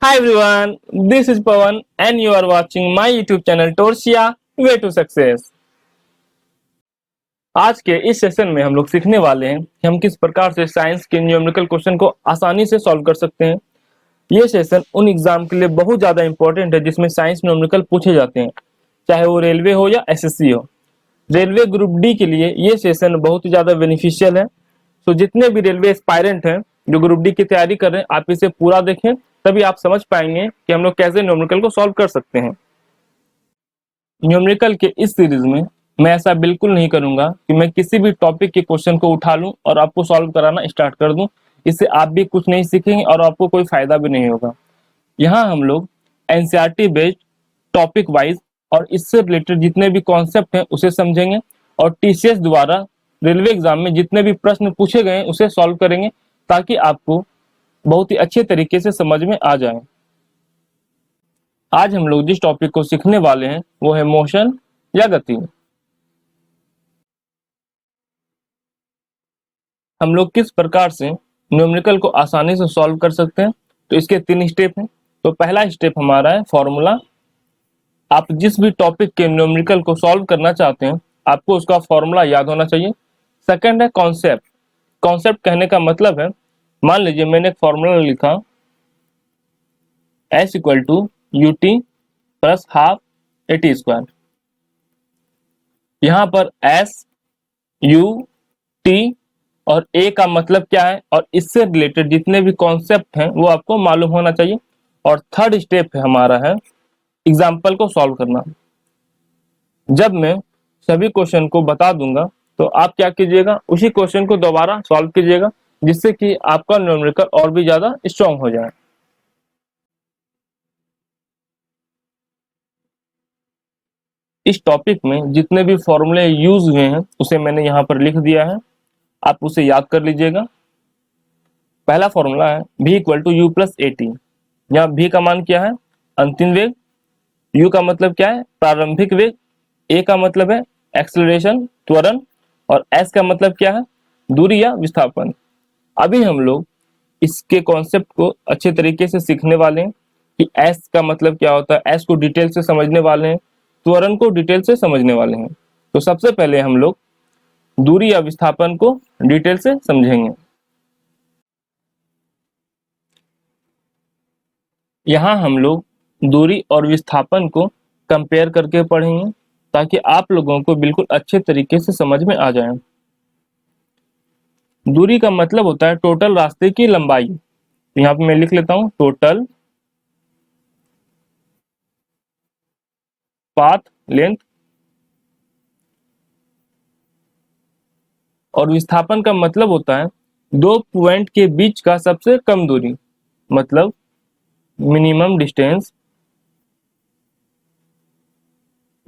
Hi everyone, this is Pawan and you are watching my YouTube channel Torsia Way to Success। आज के इस session में हम लोग सीखने वाले हैं कि हम किस प्रकार से साइंस के न्यूमेरिकल क्वेश्चन को आसानी से सॉल्व कर सकते हैं। ये सेशन उन एग्जाम के लिए बहुत ज़्यादा इंपॉर्टेंट है जिसमें साइंस न्यूमेरिकल पूछे जाते हैं, चाहे वो रेलवे हो या एसएससी हो। रेलवे ग्रुप डी के लिए ये सेशन बहुत ही ज़्यादा बेनिफिशियल है। तो जितने भी रेलवे एस्पायरेंट हैं जो ग्रुप डी की तैयारी कर रहे हैं, आप इसे पूरा देखें, तभी आप समझ पाएंगे कि हम लोग कैसे न्यूमेरिकल को सॉल्व कर सकते हैं। न्यूमेरिकल के इस सीरीज में मैं ऐसा बिल्कुल नहीं करूंगा कि मैं किसी भी टॉपिक के क्वेश्चन को उठा लूं और आपको सॉल्व कराना स्टार्ट कर दूं। इससे आप भी कुछ नहीं सीखेंगे और आपको कोई फायदा भी नहीं होगा। यहाँ हम लोग एनसीईआरटी बेस्ड टॉपिक वाइज और इससे रिलेटेड जितने भी कॉन्सेप्ट हैं उसे समझेंगे और टीसीएस द्वारा रेलवे एग्जाम में जितने भी प्रश्न पूछे गए हैं उसे सॉल्व करेंगे, ताकि आपको बहुत ही अच्छे तरीके से समझ में आ जाए। आज हम लोग जिस टॉपिक को सीखने वाले हैं वो है मोशन या गति। हम लोग किस प्रकार से न्यूमेरिकल को आसानी से सॉल्व कर सकते हैं, तो इसके 3 स्टेप हैं। तो पहला स्टेप हमारा है फॉर्मूला। आप जिस भी टॉपिक के न्यूमेरिकल को सॉल्व करना चाहते हैं आपको उसका फॉर्मूला याद होना चाहिए। सेकंड है कॉन्सेप्ट। कॉन्सेप्ट कहने का मतलब है, मान लीजिए मैंने एक फॉर्मूला लिखा S equal to u t plus half a t square. यहाँ पर S, U, T और A का मतलब क्या है और इससे रिलेटेड जितने भी कॉन्सेप्ट हैं वो आपको मालूम होना चाहिए। और थर्ड स्टेप हमारा है एग्जाम्पल को सॉल्व करना। जब मैं सभी क्वेश्चन को बता दूंगा तो आप क्या कीजिएगा, उसी क्वेश्चन को दोबारा सॉल्व कीजिएगा, जिससे कि आपका न्यूमेरिकल और भी ज्यादा स्ट्रांग हो जाए। इस टॉपिक में जितने भी फॉर्मूले यूज हुए हैं उसे मैंने यहाँ पर लिख दिया है, आप उसे याद कर लीजिएगा। पहला फॉर्मूला है v equal to u plus a t. यहाँ v का मान क्या है, अंतिम वेग, u का मतलब क्या है, प्रारंभिक वेग, a का मतलब है एक्सेलरेशन त्वरण और s का मतलब क्या है, दूरी या विस्थापन। अभी हम लोग इसके कॉन्सेप्ट को अच्छे तरीके से सीखने वाले हैं कि s का मतलब क्या होता है, s को डिटेल से समझने वाले हैं, त्वरण को डिटेल से समझने वाले हैं। तो सबसे पहले हम लोग दूरी या विस्थापन को डिटेल से समझेंगे। यहाँ हम लोग दूरी और विस्थापन को कंपेयर करके पढ़ेंगे, ताकि आप लोगों को बिल्कुल अच्छे तरीके से समझ में आ जाए। दूरी का मतलब होता है टोटल रास्ते की लंबाई। तो यहाँ पे मैं लिख लेता हूँ टोटल पाथ लेंथ। और विस्थापन का मतलब होता है दो पॉइंट के बीच का सबसे कम दूरी, मतलब मिनिमम डिस्टेंस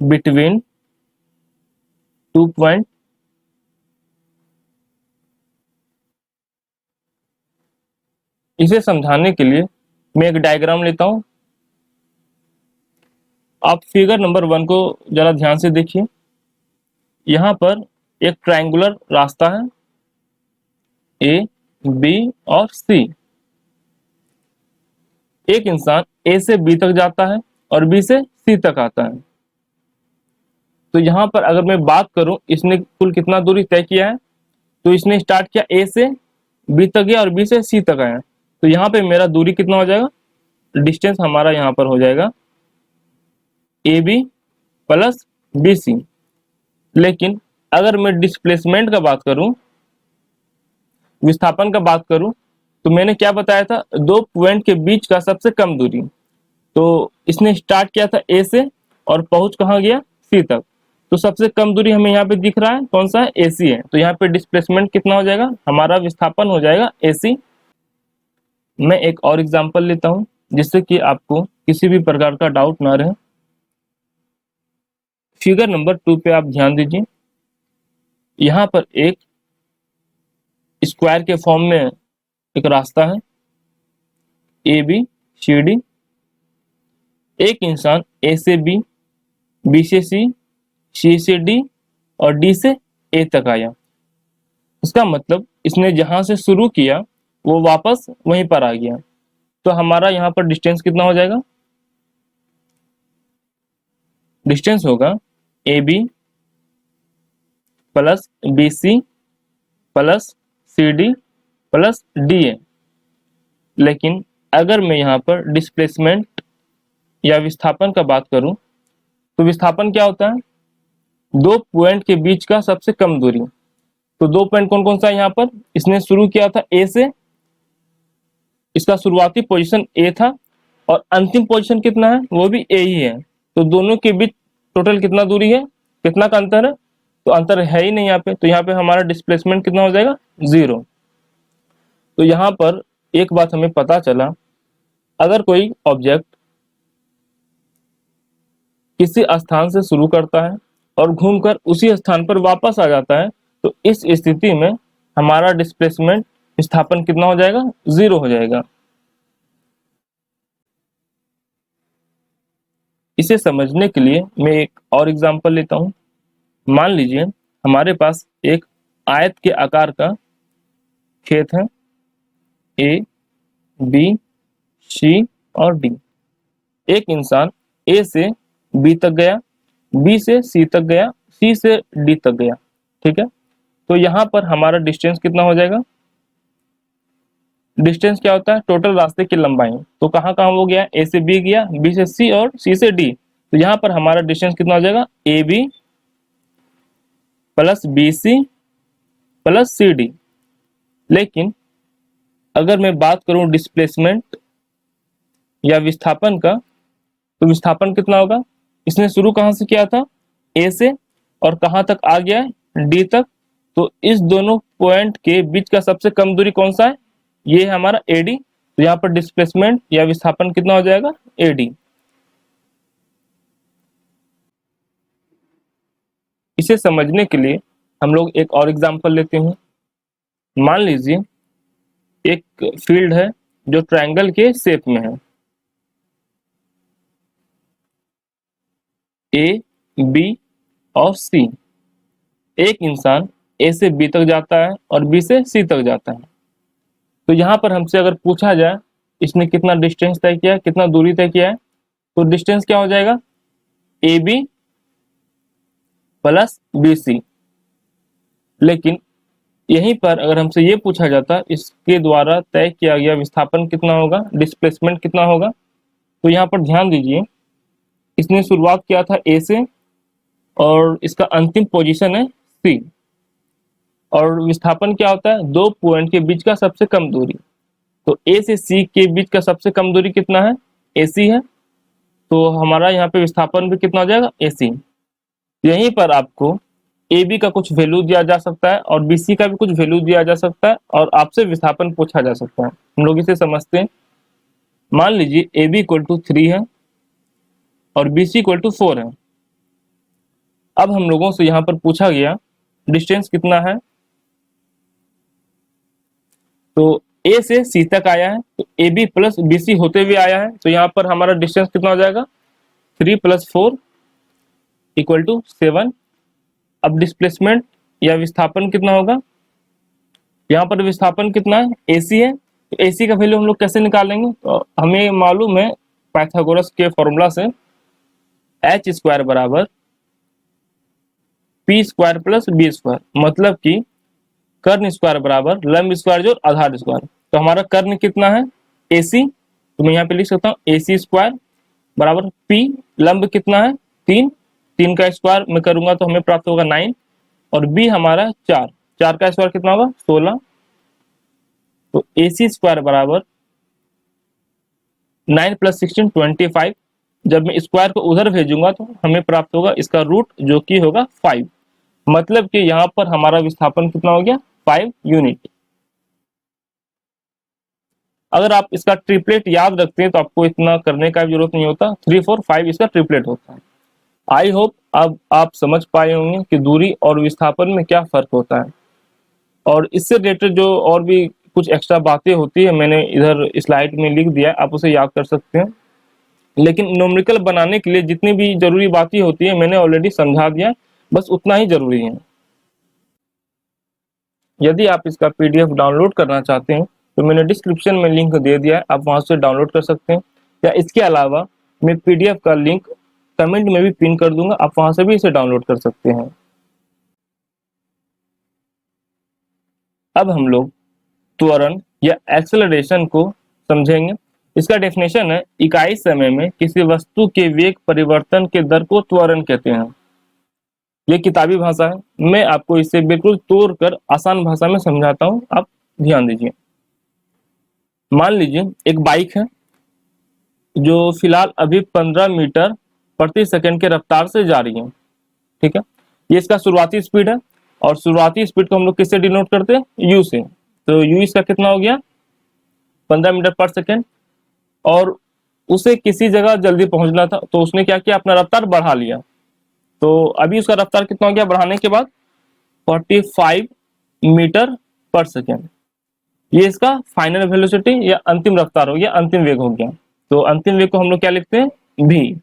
बिटवीन 2 पॉइंट। इसे समझाने के लिए मैं एक डायग्राम लेता हूं। आप फिगर नंबर 1 को जरा ध्यान से देखिए। यहाँ पर एक ट्रायंगुलर रास्ता है, ए, बी और सी। एक इंसान ए से बी तक जाता है और बी से सी तक आता है। तो यहाँ पर अगर मैं बात करूं इसने कुल कितना दूरी तय किया है, तो इसने स्टार्ट किया ए से बी तक गया और बी से सी तक आया। तो यहाँ पे मेरा दूरी कितना हो जाएगा, डिस्टेंस हमारा यहाँ पर हो जाएगा A B plus B C. लेकिन अगर मैं डिस्प्लेसमेंट का बात करूं, विस्थापन का बात करूं, तो मैंने क्या बताया था, दो पॉइंट के बीच का सबसे कम दूरी। तो इसने स्टार्ट किया था ए से और पहुंच कहाँ गया, सी तक। तो सबसे कम दूरी हमें यहाँ पे दिख रहा है, कौन सा है, एसी है। तो यहाँ पे डिस्प्लेसमेंट कितना हो जाएगा, हमारा विस्थापन हो जाएगा एसी। मैं एक और एग्जांपल लेता हूं जिससे कि आपको किसी भी प्रकार का डाउट ना रहे। फिगर नंबर 2 पे आप ध्यान दीजिए। यहाँ पर एक स्क्वायर के फॉर्म में एक रास्ता है, ए बी सी डी। एक इंसान ए से बी, बी से सी से डी और डी से ए तक आया। इसका मतलब इसने जहां से शुरू किया वो वापस वहीं पर आ गया। तो हमारा यहाँ पर डिस्टेंस कितना हो जाएगा? डिस्टेंस होगा A B plus B C plus C D plus D A. लेकिन अगर मैं यहाँ पर डिस्प्लेसमेंट या विस्थापन का बात करूं तो विस्थापन क्या होता है? दो पॉइंट के बीच का सबसे कम दूरी। तो दो पॉइंट कौन कौन सा है यहाँ पर? इसने शुरू किया था ए से, इसका शुरुआती पोजीशन ए था और अंतिम पोजीशन कितना है? वो भी ए ही है। तो दोनों के बीच टोटल कितना दूरी है, कितना का अंतर है? तो अंतर है ही नहीं यहाँ पे। तो यहाँ पे हमारा डिस्प्लेसमेंट कितना हो जाएगा? 0। तो यहाँ पर एक बात हमें पता चला, अगर कोई ऑब्जेक्ट किसी स्थान से शुरू करता है और घूमकर उसी स्थान पर वापस आ जाता है, तो इस स्थिति में हमारा डिस्प्लेसमेंट विस्थापन कितना हो जाएगा? 0 हो जाएगा। इसे समझने के लिए मैं एक और एग्जांपल लेता हूं। मान लीजिए हमारे पास एक आयत के आकार का खेत है, ए बी सी और डी। एक इंसान ए से बी तक गया, बी से सी तक गया, सी से डी तक गया। ठीक है, तो यहाँ पर हमारा डिस्टेंस कितना हो जाएगा? डिस्टेंस क्या होता है? टोटल रास्ते की लंबाई। तो कहाँ कहाँ वो गया? ए से बी गया, बी से सी और सी से डी। तो यहाँ पर हमारा डिस्टेंस कितना हो जाएगा? A B plus B C plus C D. लेकिन अगर मैं बात करूं डिस्प्लेसमेंट या विस्थापन का, तो विस्थापन कितना होगा? इसने शुरू कहां से किया था? ए से, और कहां तक आ गया है? डी तक। तो इस दोनों पॉइंट के बीच का सबसे कम दूरी कौन सा है? ये है हमारा एडी। तो यहाँ पर डिस्प्लेसमेंट या विस्थापन कितना हो जाएगा? एडी। इसे समझने के लिए हम लोग एक और एग्जांपल लेते हैं। मान लीजिए एक फील्ड है जो ट्रायंगल के शेप में है, ए बी और सी। एक इंसान ए से बी तक जाता है और बी से सी तक जाता है। तो यहाँ पर हमसे अगर पूछा जाए इसने कितना डिस्टेंस तय किया है, कितना दूरी तय किया है, तो डिस्टेंस क्या हो जाएगा? A B plus B C. लेकिन यहीं पर अगर हमसे ये पूछा जाता इसके द्वारा तय किया गया विस्थापन कितना होगा, डिस्प्लेसमेंट कितना होगा, तो यहाँ पर ध्यान दीजिए इसने शुरुआत किया था ए से और इसका अंतिम पोजीशन है सी। और विस्थापन क्या होता है? दो पॉइंट के बीच का सबसे कम दूरी। तो ए से सी के बीच का सबसे कम दूरी कितना है? ए सी है। तो हमारा यहाँ पे विस्थापन भी कितना हो जाएगा? ए सी। यहीं पर आपको ए बी का कुछ वैल्यू दिया जा सकता है और बी सी का भी कुछ वैल्यू दिया जा सकता है और आपसे विस्थापन पूछा जा सकता है। हम लोग इसे समझते हैं। मान लीजिए ए बी इक्वल टू 3 है और बी सी इक्वल टू 4 है। अब हम लोगों से यहाँ पर पूछा गया डिस्टेंस कितना है, तो ए से सी तक आया है, तो A B plus B C होते हुए आया है। तो यहाँ पर हमारा डिस्टेंस कितना हो जाएगा? 3 + 4 = 7। अब डिस्प्लेसमेंट या विस्थापन कितना होगा? यहाँ पर विस्थापन कितना है? एसी है। तो एसी का वैल्यू हम लोग कैसे निकालेंगे? तो हमें मालूम है पाइथागोरस के फॉर्मूला से h² = p² + b²। मतलब कि कर्ण स्क्वायर बराबर लंब स्क्वायर जोड़ आधार स्क्वायर। तो हमारा कर्ण कितना है? AC। तो मैं यहाँ पे लिख सकता हूँ AC² = P। लंब कितना है? 3। 3 का स्क्वायर मैं करूंगा तो हमें प्राप्त होगा 9। और B हमारा 4। 4 का स्क्वायर कितना होगा? 16। तो AC² = 9 + 16 25। जब मैं स्क्वायर को उधर भेजूंगा तो हमें प्राप्त होगा इसका रूट जो कि होगा 5। मतलब कि यहाँ पर हमारा विस्थापन कितना हो गया? 5 यूनिट। अगर आप इसका ट्रिपलेट याद रखते हैं तो आपको इतना करने का भी जरूरत नहीं होता। 3 4 5 इसका ट्रिपलेट होता है। आई होप अब आप समझ पाए होंगे कि दूरी और विस्थापन में क्या फर्क होता है। और इससे रिलेटेड जो और भी कुछ एक्स्ट्रा बातें होती है मैंने इधर स्लाइड में लिख दिया, आप उसे याद कर सकते हैं। लेकिन न्यूमेरिकल बनाने के लिए जितनी भी जरूरी बातें होती है मैंने ऑलरेडी समझा दिया, बस उतना ही जरूरी है। यदि आप इसका PDF डाउनलोड करना चाहते हैं तो मैंने डिस्क्रिप्शन में लिंक दे दिया है, आप वहां से डाउनलोड कर सकते हैं, या इसके अलावा मैं पीडीएफ का लिंक कमेंट में भी पिन कर दूंगा, आप वहां से भी इसे डाउनलोड कर सकते हैं। अब हम लोग त्वरण या एक्सेलरेशन को समझेंगे। इसका डेफिनेशन है, इकाई समय में किसी वस्तु के वेग परिवर्तन के दर को त्वरण कहते हैं। ये किताबी भाषा है, मैं आपको इसे बिल्कुल तोड़कर आसान भाषा में समझाता हूं, आप ध्यान दीजिए। मान लीजिए एक बाइक है जो फिलहाल अभी 15 मीटर प्रति सेकंड के रफ्तार से जा रही है, ठीक है। ये इसका शुरुआती स्पीड है, और शुरुआती स्पीड को हम लोग किससे डिनोट करते हैं, यू से। तो यू इसका कितना हो गया, 15 मीटर पर सेकंड। और उसे किसी जगह जल्दी पहुंचना था, तो उसने क्या किया, अपना रफ्तार बढ़ा लिया। तो अभी उसका रफ्तार कितना हो गया बढ़ाने के बाद, 45 मीटर पर सेकेंड। ये इसका फाइनल वेलोसिटी या अंतिम रफ्तार हो गया, अंतिम वेग हो गया। तो अंतिम वेग को हम लोग क्या लिखते हैं, v।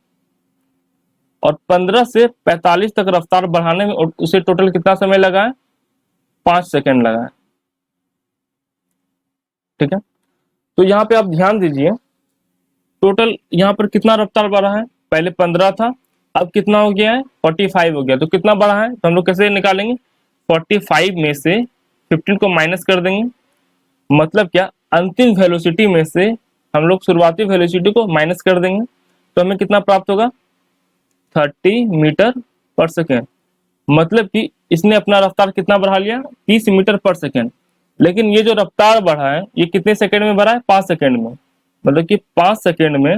और 15 से 45 तक रफ्तार बढ़ाने में उसे टोटल कितना समय लगा है, 5 सेकेंड लगा है, ठीक है। तो यहाँ पे आप ध्यान दीजिए, टोटल यहाँ पर कितना रफ्तार बढ़ा है, पहले 15 था, अब कितना हो गया है, 45 हो गया। तो कितना बढ़ा है, तो हम लोग कैसे निकालेंगे, 45 में से 15 को माइनस कर देंगे, मतलब क्या, अंतिम वेलोसिटी में से हम लोग शुरुआती वेलोसिटी को माइनस कर देंगे, तो हमें कितना प्राप्त होगा, 30 मीटर पर सेकेंड। मतलब कि इसने अपना रफ्तार कितना बढ़ा लिया, 30 मीटर पर सेकेंड। लेकिन ये जो रफ्तार बढ़ा है, ये कितने सेकेंड में बढ़ा है, 5 सेकेंड में। मतलब कि 5 सेकेंड में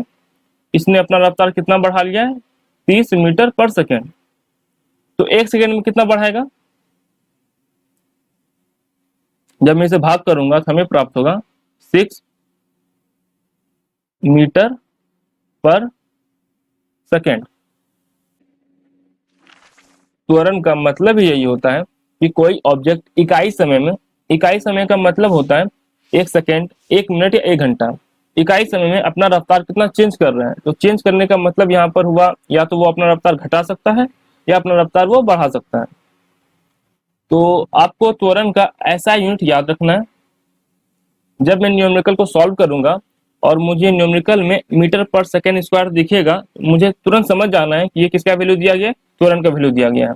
इसने अपना रफ्तार कितना बढ़ा लिया है, 30 मीटर पर सेकेंड। तो 1 सेकेंड में कितना बढ़ाएगा, जब मैं इसे भाग करूंगा तो हमें प्राप्त होगा 6 मीटर पर सेकेंड। त्वरण का मतलब यही होता है कि कोई ऑब्जेक्ट इकाई समय में, इकाई समय का मतलब होता है 1 सेकेंड, 1 मिनट या 1 घंटा, इकाई समय में अपना रफ्तार कितना चेंज कर रहा है। तो चेंज करने का मतलब यहाँ पर हुआ, या तो वो अपना रफ्तार घटा सकता है या अपना रफ्तार वो बढ़ा सकता है। तो आपको त्वरण का ऐसा यूनिट याद रखना है, जब मैं न्यूमेरिकल को सॉल्व करूंगा और मुझे न्यूमेरिकल में मीटर पर सेकेंड स्क्वायर दिखेगा, मुझे तुरंत समझ जाना है कि ये किसका वैल्यू दिया गया है, त्वरण का वैल्यू दिया गया है।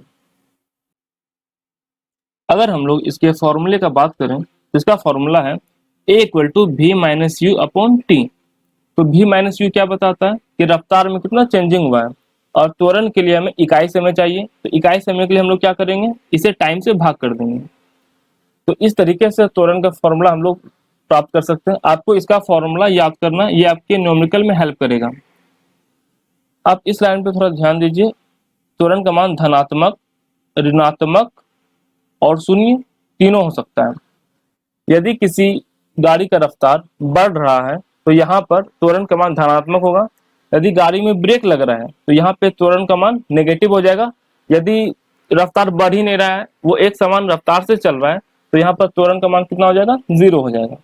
अगर हम लोग इसके फॉर्मूले का बात करें, तो इसका फॉर्मूला है a equal to v minus u upon t. तो v माइनस यू क्या बताता है कि रफ्तार में कितना चेंजिंग हुआ है, और त्वरण के लिए हमें इकाई समय चाहिए। तो इकाई समय के लिए हम लोग क्या करेंगे, इसे टाइम से भाग कर देंगे। तो इस तरीके से त्वरण का फॉर्मूला हम लोग प्राप्त कर सकते हैं। आपको इसका फॉर्मूला याद करना, ये आपके न्यूमेरिकल में हेल्प करेगा। आप इस लाइन पे थोड़ा ध्यान दीजिए, त्वरण का मान धनात्मक, ऋणात्मक और शून्य तीनों हो सकता है। यदि किसी गाड़ी का रफ्तार बढ़ रहा है, तो यहाँ पर त्वरण का मान धनात्मक होगा। यदि गाड़ी में ब्रेक लग रहा है, तो यहाँ पे त्वरण का मान नेगेटिव हो जाएगा। यदि रफ्तार बढ़ ही नहीं रहा है, वो एक समान रफ्तार से चल रहा है, तो यहाँ पर त्वरण का मान कितना हो जाएगा, 0 हो जाएगा।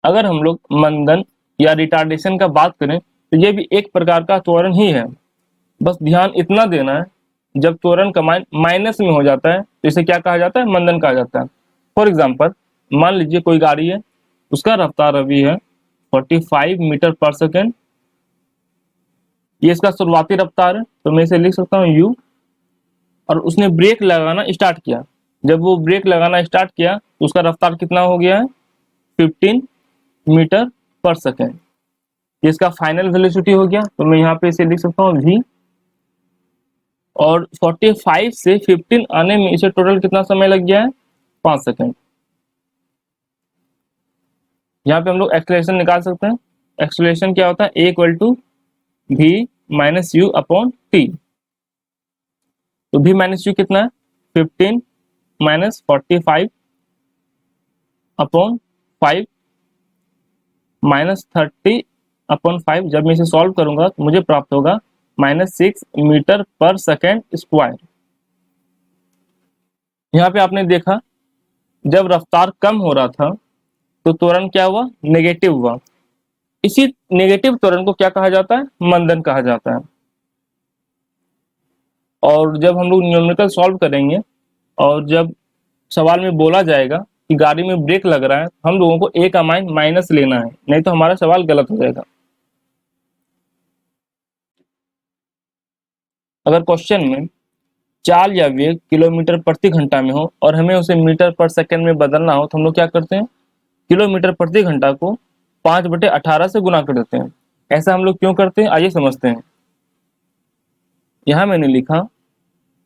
अगर हम लोग मंदन या रिटार्डेशन का बात करें, तो ये भी एक प्रकार का त्वरण ही है। बस ध्यान इतना देना है, जब त्वरण का मान माइनस में हो जाता है, तो इसे क्या कहा जाता है, मंदन कहा जाता है। फॉर एग्जाम्पल, मान लीजिए कोई गाड़ी है, उसका रफ्तार अभी है 45 मीटर पर सेकेंड, ये इसका शुरुआती रफ्तार है, तो मैं इसे लिख सकता हूँ u। और उसने ब्रेक लगाना स्टार्ट किया, जब वो ब्रेक लगाना स्टार्ट किया तो उसका रफ्तार कितना हो गया है, 15 मीटर पर सेकेंड। ये इसका फाइनल वेलोसिटी हो गया, तो मैं यहाँ पे इसे लिख सकता हूँ v। और 45 से 15 आने में इसे टोटल कितना समय लग गया है, 5 सेकेंड। यहाँ पे हम लोग एक्सेलरेशन निकाल सकते हैं। एक्सेलरेशन क्या होता है, a equal to v minus u upon t. तो v माइनस यू कितना है, 15 माइनस 45 अपॉन 5 माइनस 30 अपॉन 5। जब मैं इसे सॉल्व करूंगा तो मुझे प्राप्त होगा -6 मीटर पर सेकेंड स्क्वायर। यहाँ पे आपने देखा, जब रफ्तार कम हो रहा था तो त्वरण क्या हुआ, नेगेटिव हुआ। इसी नेगेटिव त्वरण को क्या कहा जाता है, मंदन कहा जाता है। और जब हम लोग न्यूमेरिकल सॉल्व करेंगे और जब सवाल में बोला जाएगा कि गाड़ी में ब्रेक लग रहा है, हम लोगों को ए का मान माइनस लेना है, नहीं तो हमारा सवाल गलत हो जाएगा। अगर क्वेश्चन में चाल या वेग किलोमीटर प्रति घंटा में हो और हमें उसे मीटर पर सेकंड में बदलना हो, तो हम लोग क्या करते हैं, किलोमीटर प्रति घंटा को 5/18 से गुना कर देते हैं। ऐसा हम लोग क्यों करते हैं, आइए समझते हैं। यहाँ मैंने लिखा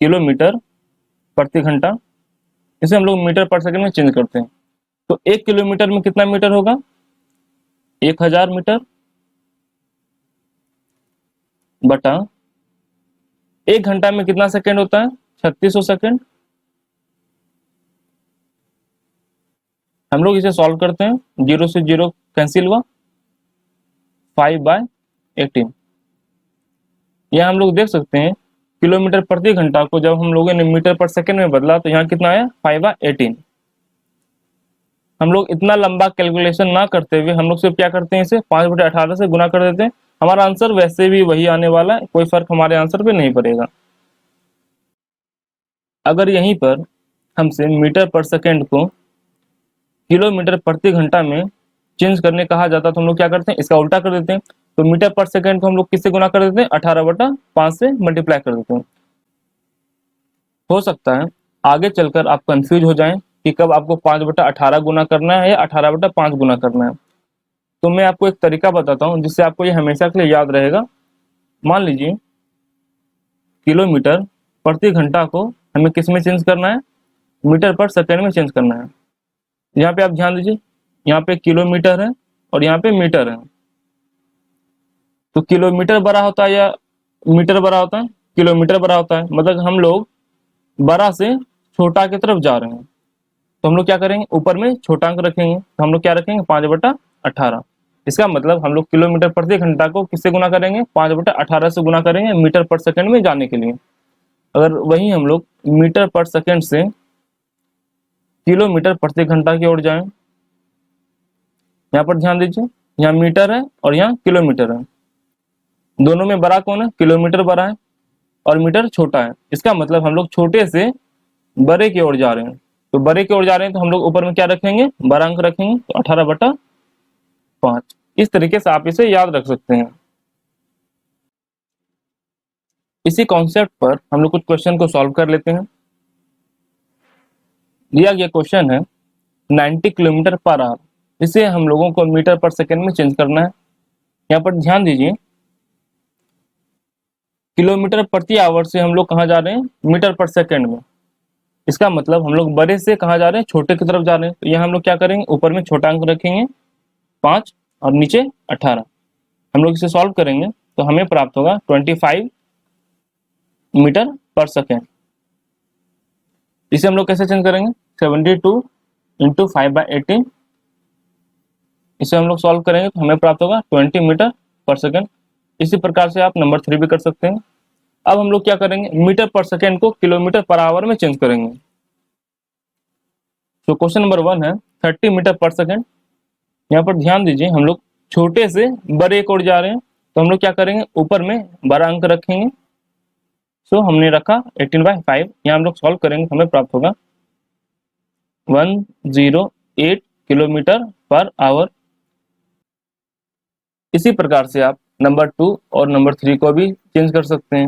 किलोमीटर प्रति घंटा, इसे हम लोग मीटर पर सेकंड में चेंज करते हैं। तो 1 किलोमीटर में कितना मीटर होगा, 1000 मीटर बटा 1 घंटा में कितना सेकंड होता है, 3600 सेकंड। हम लोग इसे सॉल्व करते हैं, 0 से 0 कैंसिल हुआ, 5/18। यहाँ हम लोग देख सकते हैं किलोमीटर प्रति घंटा को जब हम लोगों ने मीटर पर सेकंड में बदला तो यहाँ कितना आया, 5/18। हम लोग इतना लंबा कैलकुलेशन ना करते हुए हम लोग सिर्फ क्या करते हैं, इसे 5/18 से गुना कर देते हैं। हमारा आंसर वैसे भी वही आने वाला है, कोई फर्क हमारे आंसर पे नहीं पड़ेगा। अगर यहीं पर हमसे मीटर पर सेकंड को किलोमीटर प्रति घंटा में चेंज करने कहा जाता तो हम लोग क्या करते हैं, इसका उल्टा कर देते हैं। तो मीटर पर सेकंड को हम लोग किससे गुना कर देते हैं, 18/5 से मल्टीप्लाई कर देते हैं। हो सकता है आगे चलकर आप कंफ्यूज हो जाएं कि कब आपको 5/18 गुना करना है या 18/5 गुना करना है। तो मैं आपको एक तरीका बताता हूं जिससे आपको ये हमेशा के लिए याद रहेगा। मान लीजिए किलोमीटर प्रति घंटा को हमें किस में चेंज करना है, मीटर पर सेकंड में चेंज करना है। यहाँ पे आप ध्यान दीजिए, यहाँ पे किलोमीटर है और यहाँ पे मीटर है। तो किलोमीटर बड़ा होता है या मीटर बड़ा होता है, किलोमीटर बड़ा होता है। मतलब हम लोग बड़ा से छोटा की तरफ जा रहे हैं, तो हम लोग क्या करेंगे, ऊपर में छोटा अंक रखेंगे। तो हम लोग क्या रखेंगे, 5/18। इसका मतलब हम लोग किलोमीटर प्रति घंटा को किससे गुना करेंगे, 5/18 से गुना करेंगे मीटर पर सेकंड में जाने के लिए। अगर वही हम लोग मीटर पर सेकंड से किलोमीटर प्रति घंटा की ओर जाएं, यहाँ पर ध्यान दीजिए, यहाँ मीटर है और यहाँ किलोमीटर है। दोनों में बड़ा कौन है, किलोमीटर बड़ा है और मीटर छोटा है। इसका मतलब हम लोग छोटे से बड़े की ओर जा रहे हैं। तो बड़े की ओर जा रहे हैं तो हम लोग ऊपर में क्या रखेंगे, बड़ा अंक रखेंगे। तो 18/5। इस तरीके से आप इसे याद रख सकते हैं। इसी कॉन्सेप्ट पर हम लोग कुछ क्वेश्चन को सॉल्व कर लेते हैं। दिया गया क्वेश्चन है 90 किलोमीटर पर आवर, इसे हम लोगों को मीटर पर सेकंड में चेंज करना है। यहाँ पर ध्यान दीजिए, किलोमीटर प्रति आवर से हम लोग कहाँ जा रहे हैं, मीटर पर सेकंड में। इसका मतलब हम लोग बड़े से कहाँ जा रहे हैं, छोटे की तरफ जा रहे हैं। तो यहाँ हम लोग क्या करेंगे, ऊपर में छोटा अंक रखेंगे 5 और नीचे 18। हम लोग इसे सॉल्व करेंगे तो हमें प्राप्त होगा 25 मीटर पर सेकेंड। इसे हम लोग कैसे चेंज करेंगे, 72 इंटू 5/18। इसे हम लोग सॉल्व करेंगे तो हमें प्राप्त होगा 20 मीटर पर सेकेंड। इसी प्रकार से आप नंबर 3 भी कर सकते हैं। अब हम लोग क्या करेंगे, मीटर पर सेकेंड को किलोमीटर पर आवर में चेंज करेंगे। तो क्वेश्चन नंबर 1 है 30 मीटर पर सेकेंड। यहाँ पर ध्यान दीजिए, हम लोग छोटे से बड़े की ओर जा रहे हैं, तो हम लोग क्या करेंगे, ऊपर में बड़ा अंक रखेंगे। सो हमने रखा 18/5। यहाँ हम लोग सॉल्व करेंगे, हमें प्राप्त होगा 108 किलोमीटर पर आवर। इसी प्रकार से आप नंबर 2 और नंबर 3 को भी चेंज कर सकते हैं।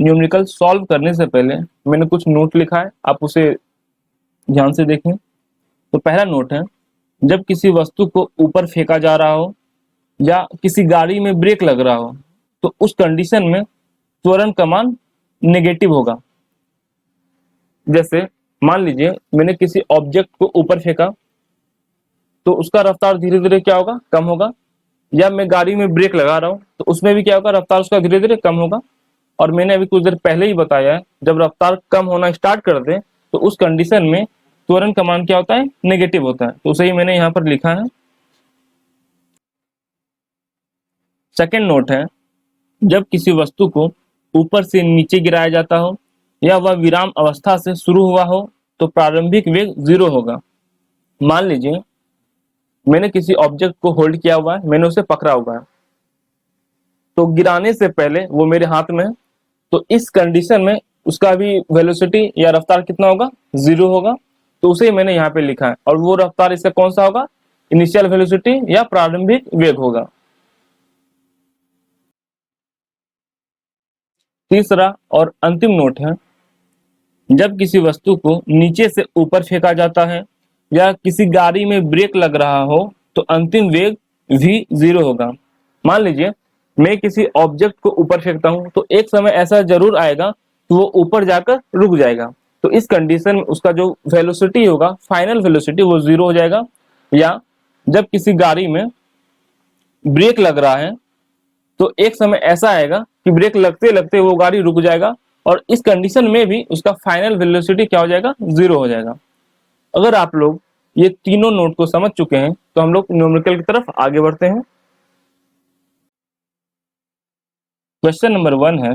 न्यूमेरिकल सॉल्व करने से पहले मैंने कुछ नोट लिखा है, आप उसे ध्यान से देखें। तो पहला नोट है, जब किसी वस्तु को ऊपर फेंका जा रहा हो या किसी गाड़ी में ब्रेक लग रहा हो तो उस कंडीशन में त्वरण का मान नेगेटिव होगा। जैसे मान लीजिए मैंने किसी ऑब्जेक्ट को ऊपर फेंका तो उसका रफ्तार धीरे धीरे क्या होगा, कम होगा। या मैं गाड़ी में ब्रेक लगा रहा हूँ तो उसमें भी क्या होगा, रफ्तार उसका धीरे धीरे कम होगा। और मैंने अभी कुछ देर पहले ही बताया है, जब रफ्तार कम होना स्टार्ट कर दे तो उस कंडीशन में त्वरण का मान क्या होता है, नेगेटिव होता है। तो उसे ही मैंने यहाँ पर लिखा है। सेकेंड नोट है, जब किसी वस्तु को ऊपर से नीचे गिराया जाता हो या वह विराम अवस्था से शुरू हुआ हो तो प्रारंभिक वेग 0 होगा। मान लीजिए मैंने किसी ऑब्जेक्ट को होल्ड किया हुआ है, मैंने उसे पकड़ा हुआ है, तो गिराने से पहले वो मेरे हाथ में है, तो इस कंडीशन में उसका भी वेलोसिटी या रफ्तार कितना होगा, 0 होगा। तो उसे मैंने यहाँ पे लिखा है, और वो रफ्तार इसका कौन सा होगा, इनिशियल वेलोसिटी या प्रारंभिक वेग होगा। तीसरा और अंतिम नोट है, जब किसी वस्तु को नीचे से ऊपर फेंका जाता है या किसी गाड़ी में ब्रेक लग रहा हो तो अंतिम वेग v 0 होगा। मान लीजिए मैं किसी ऑब्जेक्ट को ऊपर फेंकता हूं तो एक समय ऐसा जरूर आएगा कि वो ऊपर जाकर रुक जाएगा। तो इस कंडीशन में उसका जो वेलोसिटी होगा, फाइनल वेलोसिटी, वो 0 हो जाएगा। या जब किसी गाड़ी में ब्रेक लग रहा है तो एक समय ऐसा आएगा कि ब्रेक लगते लगते वो गाड़ी रुक जाएगा, और इस कंडीशन में भी उसका फाइनल वेलोसिटी क्या हो जाएगा, 0 हो जाएगा। अगर आप लोग ये तीनों नोट को समझ चुके हैं तो हम लोग न्यूमेरिकल की तरफ आगे बढ़ते हैं। क्वेश्चन नंबर 1 है,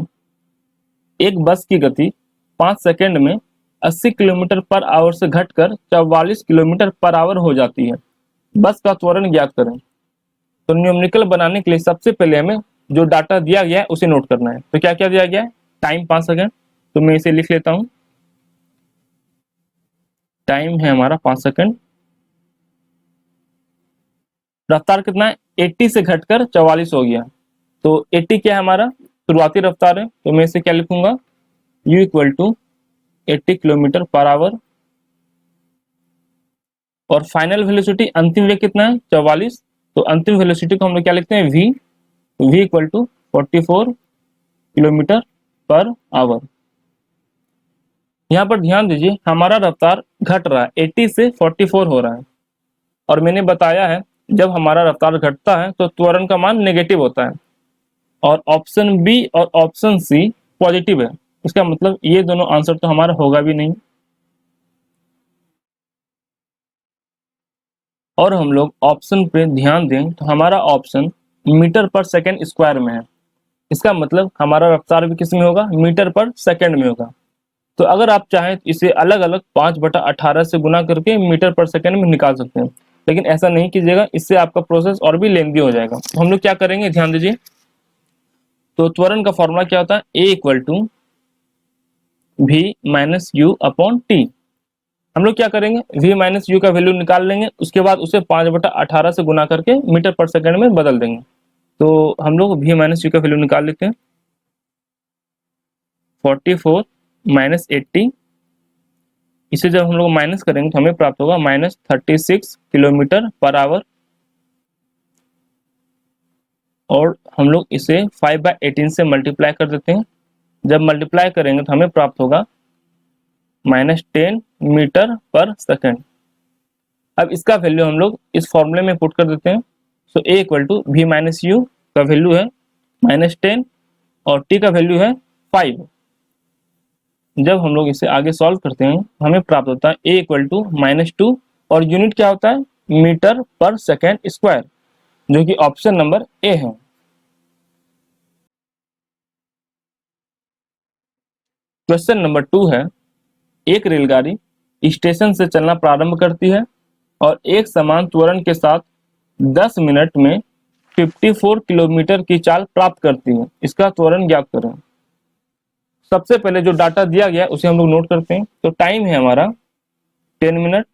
एक बस की गति 5 सेकंड में 80 किलोमीटर पर आवर से घटकर 44 किलोमीटर पर आवर हो जाती है। बस का त्वरण ज्ञात करें। तो न्यूमेरिकल बनाने के लिए सबसे पहले हमें जो डाटा दिया गया है उसे नोट करना है। तो क्या क्या दिया गया है, टाइम 5 सेकंड, तो मैं इसे लिख लेता हूं। टाइम है हमारा 5 सेकंड। रफ्तार कितना है, 80 से घटकर 44 हो गया। तो 80 क्या है, हमारा शुरुआती रफ्तार है, तो मैं इसे क्या लिखूंगा, u equal to 80 kilometre per hour. और फाइनल वेलोसिटी, अंतिम वेग कितना है, 44। तो अंतिम वेलोसिटी को हम लोग क्या लिखते हैं, v। v equal to 44 kilometre per hour. यहाँ पर ध्यान दीजिए, हमारा रफ्तार घट रहा है, 80 से 44 हो रहा है। और मैंने बताया है जब हमारा रफ्तार घटता है तो त्वरण का मान नेगेटिव होता है, और ऑप्शन बी और ऑप्शन सी पॉजिटिव है। इसका मतलब ये दोनों आंसर तो हमारा होगा भी नहीं। और हम लोग ऑप्शन पे ध्यान दें तो हमारा ऑप्शन मीटर पर सेकंड स्क्वायर में है। इसका मतलब हमारा रफ्तार भी किस में होगा, मीटर पर सेकंड में होगा। तो अगर आप चाहें तो इसे अलग अलग 5/18 से गुना करके मीटर पर सेकंड में निकाल सकते हैं, लेकिन ऐसा नहीं कीजिएगा, इससे आपका प्रोसेस और भी लेंदी हो जाएगा। तो हम लोग क्या करेंगे, ध्यान दीजिए। तो त्वरण का फॉर्मूला क्या होता है, a equal to v minus u upon t. हम लोग क्या करेंगे, v माइनस यू का वैल्यू निकाल लेंगे, उसके बाद उसे 5/18 से गुना करके मीटर पर सेकंड में बदल देंगे। तो हम लोग v माइनस यू का वैल्यू निकाल लेते हैं, 44 माइनस 80। इसे जब हम लोग माइनस करेंगे तो हमें प्राप्त होगा -36 किलोमीटर पर आवर। और हम लोग इसे 5/18 से मल्टीप्लाई कर देते हैं। जब मल्टीप्लाई करेंगे तो हमें प्राप्त होगा -10 मीटर पर सेकंड। अब इसका वैल्यू हम लोग इस फॉर्मूले में पुट कर देते हैं। So a equal to v minus u का वैल्यू है -10 और t का वैल्यू है 5। जब हम लोग इसे आगे सॉल्व करते हैं हमें प्राप्त होता है a इक्वल टू -2, और यूनिट क्या होता है, मीटर पर सेकेंड स्क्वायर, जो कि ऑप्शन नंबर ए है। क्वेश्चन नंबर 2 है, एक रेलगाड़ी स्टेशन से चलना प्रारंभ करती है और एक समान त्वरण के साथ 10 मिनट में 54 किलोमीटर की चाल प्राप्त करती है। इसका त्वरण ज्ञात करें। सबसे पहले जो डाटा दिया गया उसे हम लोग नोट करते हैं। तो टाइम है हमारा 10 मिनट।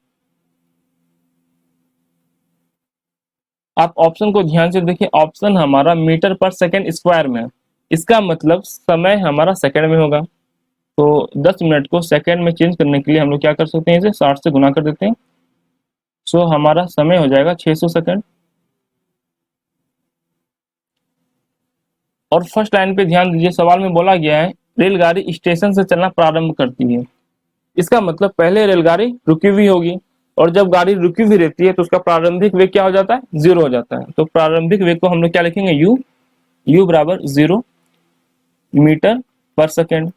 आप ऑप्शन को ध्यान से देखिए, ऑप्शन हमारा मीटर पर सेकेंड स्क्वायर में है। इसका मतलब समय हमारा सेकंड में होगा। तो 10 मिनट को सेकंड में चेंज करने के लिए हम लोग क्या कर सकते हैं, इसे 60 से गुना कर देते हैं। सो हमारा समय हो जाएगा 600 सेकंड। और फर्स्ट लाइन पे ध्यान दीजिए, सवाल में बोला गया है रेलगाड़ी स्टेशन से चलना प्रारंभ करती है। इसका मतलब पहले रेलगाड़ी रुकी हुई होगी, और जब गाड़ी रुकी हुई रहती है तो उसका प्रारंभिक वेग क्या हो जाता है, 0 हो जाता है। तो प्रारंभिक वेग को हम लोग क्या लिखेंगे, u बराबर 0 मीटर पर सेकेंड।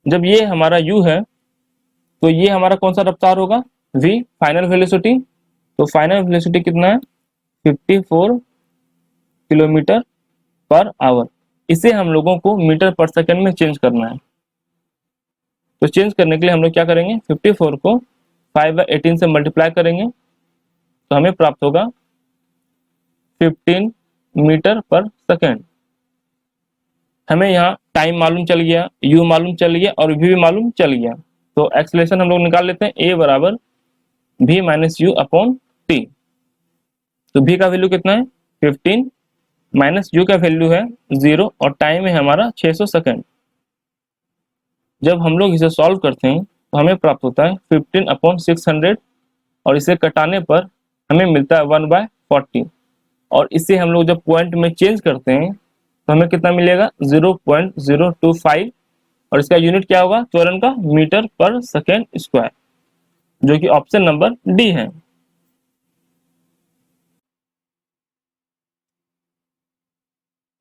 जब ये हमारा u है तो ये हमारा कौन सा रफ्तार होगा, v फाइनल वेलोसिटी। तो फाइनल वेलोसिटी कितना है, 54 किलोमीटर पर आवर। इसे हम लोगों को मीटर पर सेकंड में चेंज करना है। तो चेंज करने के लिए हम लोग क्या करेंगे, 54 को 5/18 से मल्टीप्लाई करेंगे तो हमें प्राप्त होगा 15 मीटर पर सेकंड। हमें यहाँ टाइम मालूम चल गया, u मालूम चल गया और v भी मालूम चल गया। तो एक्सेलरेशन हम लोग निकाल लेते हैं, a बराबर v minus u upon t. तो v का वैल्यू कितना है 15 माइनस u का वैल्यू है 0 और टाइम है हमारा 600 सेकेंड। जब हम लोग इसे सॉल्व करते हैं तो हमें प्राप्त होता है 15 अपॉन 600 और इसे कटाने पर हमें मिलता है 1/40 और इसे हम लोग जब पॉइंट में चेंज करते हैं तो हमें कितना मिलेगा 0.025 और इसका यूनिट क्या होगा त्वरण का मीटर पर सेकेंड स्क्वायर, जो कि ऑप्शन नंबर डी है।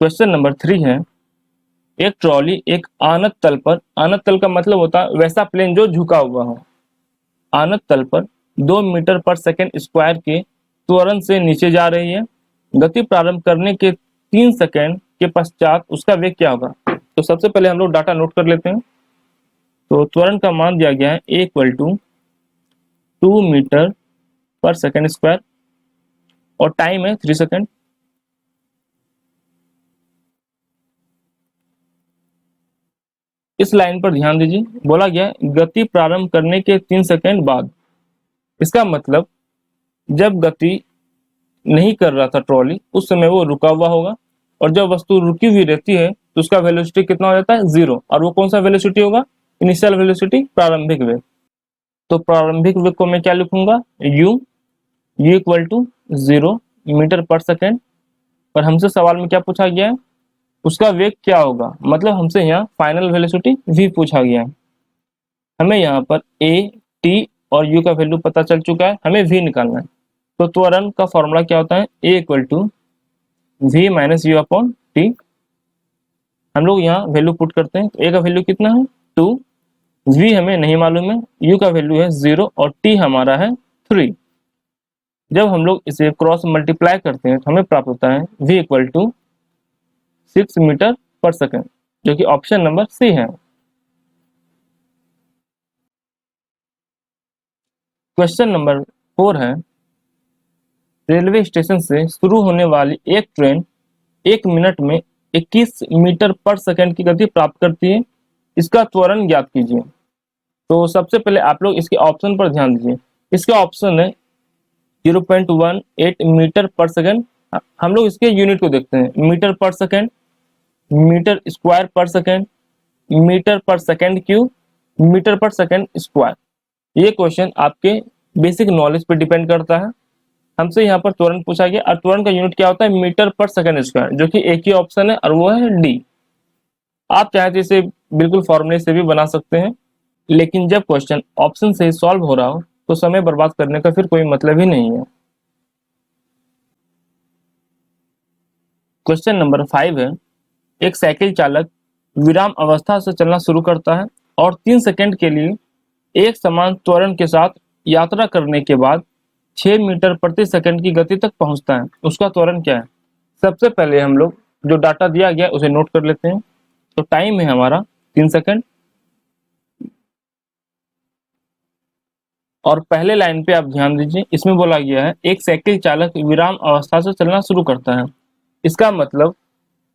क्वेश्चन नंबर 3 है, एक ट्रॉली एक आनत तल पर, आनत तल का मतलब होता है वैसा प्लेन जो झुका हुआ हो, आनत तल पर 2 मीटर पर सेकेंड स्क्वायर के त्वरण से नीचे जा रही है। गति प्रारंभ करने के 3 सेकेंड के पश्चात उसका वेग क्या होगा। तो सबसे पहले हम लोग डाटा नोट कर लेते हैं। तो त्वरण का मान दिया गया है a इक्वल टू 2 मीटर पर सेकेंड स्क्वायर और टाइम है 3 सेकेंड। इस लाइन पर ध्यान दीजिए, बोला गया गति प्रारंभ करने के 3 सेकेंड बाद। इसका मतलब जब गति नहीं कर रहा था ट्रॉली उस समय वो रुका हुआ होगा और जब वस्तु रुकी हुई रहती है तो उसका वेलोसिटी कितना हो जाता है 0। और वो कौन सा वेलोसिटी होगा, इनिशियल वेलोसिटी, प्रारंभिक वेग। तो प्रारंभिक वेग को मैं क्या लिखूंगा u इक्वल टू 0 मीटर पर सेकेंड। और हमसे सवाल में क्या पूछा गया है, उसका वेग क्या होगा, मतलब हमसे यहाँ फाइनल वेलोसिटी v पूछा गया है। हमें यहाँ पर a, t और u का वैल्यू पता चल चुका है, हमें v निकालना है। तो त्वरण का फॉर्मूला क्या होता है a equal to v minus u upon t. हम लोग यहाँ वैल्यू पुट करते हैं, तो a का वैल्यू कितना है 2, v हमें नहीं मालूम है, u का वैल्यू है 0 और t हमारा है 3। जब हम लोग इसे क्रॉस मल्टीप्लाई करते हैं तो हमें प्राप्त होता है v इक्वल टू 6 मीटर पर सेकेंड, जो कि ऑप्शन नंबर सी है। क्वेश्चन नंबर 4 है, रेलवे स्टेशन से शुरू होने वाली एक ट्रेन 1 मिनट में 21 मीटर पर सेकेंड की गति प्राप्त करती है, इसका त्वरण ज्ञात कीजिए। तो सबसे पहले आप लोग इसके ऑप्शन पर ध्यान दीजिए। इसका ऑप्शन है 0.18 मीटर पर सेकेंड। हम लोग इसके यूनिट को देखते हैं, मीटर पर सेकेंड, मीटर स्क्वायर पर सेकेंड, मीटर पर सेकेंड क्यूब, मीटर पर सेकेंड स्क्वायर। ये क्वेश्चन आपके बेसिक नॉलेज पर डिपेंड करता है। हमसे यहाँ पर त्वरण पूछा गया और त्वरण का यूनिट क्या होता है मीटर पर सेकेंड स्क्वायर, जो कि एक ही ऑप्शन है और वो है डी। आप चाहे तो इसे बिल्कुल फॉर्मूले से भी बना सकते हैं, लेकिन जब क्वेश्चन ऑप्शन से ही सॉल्व हो रहा हो तो समय बर्बाद करने का फिर कोई मतलब ही नहीं है। क्वेश्चन नंबर 5 है, एक साइकिल चालक विराम अवस्था से चलना शुरू करता है और 3 सेकंड के लिए एक समान त्वरण के साथ यात्रा करने के बाद 6 मीटर प्रति सेकंड की गति तक पहुंचता है, उसका त्वरण क्या है। सबसे पहले हम लोग जो डाटा दिया गया उसे नोट कर लेते हैं। तो टाइम है हमारा 3 सेकंड और पहले लाइन पे आप ध्यान दीजिए, इसमें बोला गया है एक साइकिल चालक विराम अवस्था से चलना शुरू करता है। इसका मतलब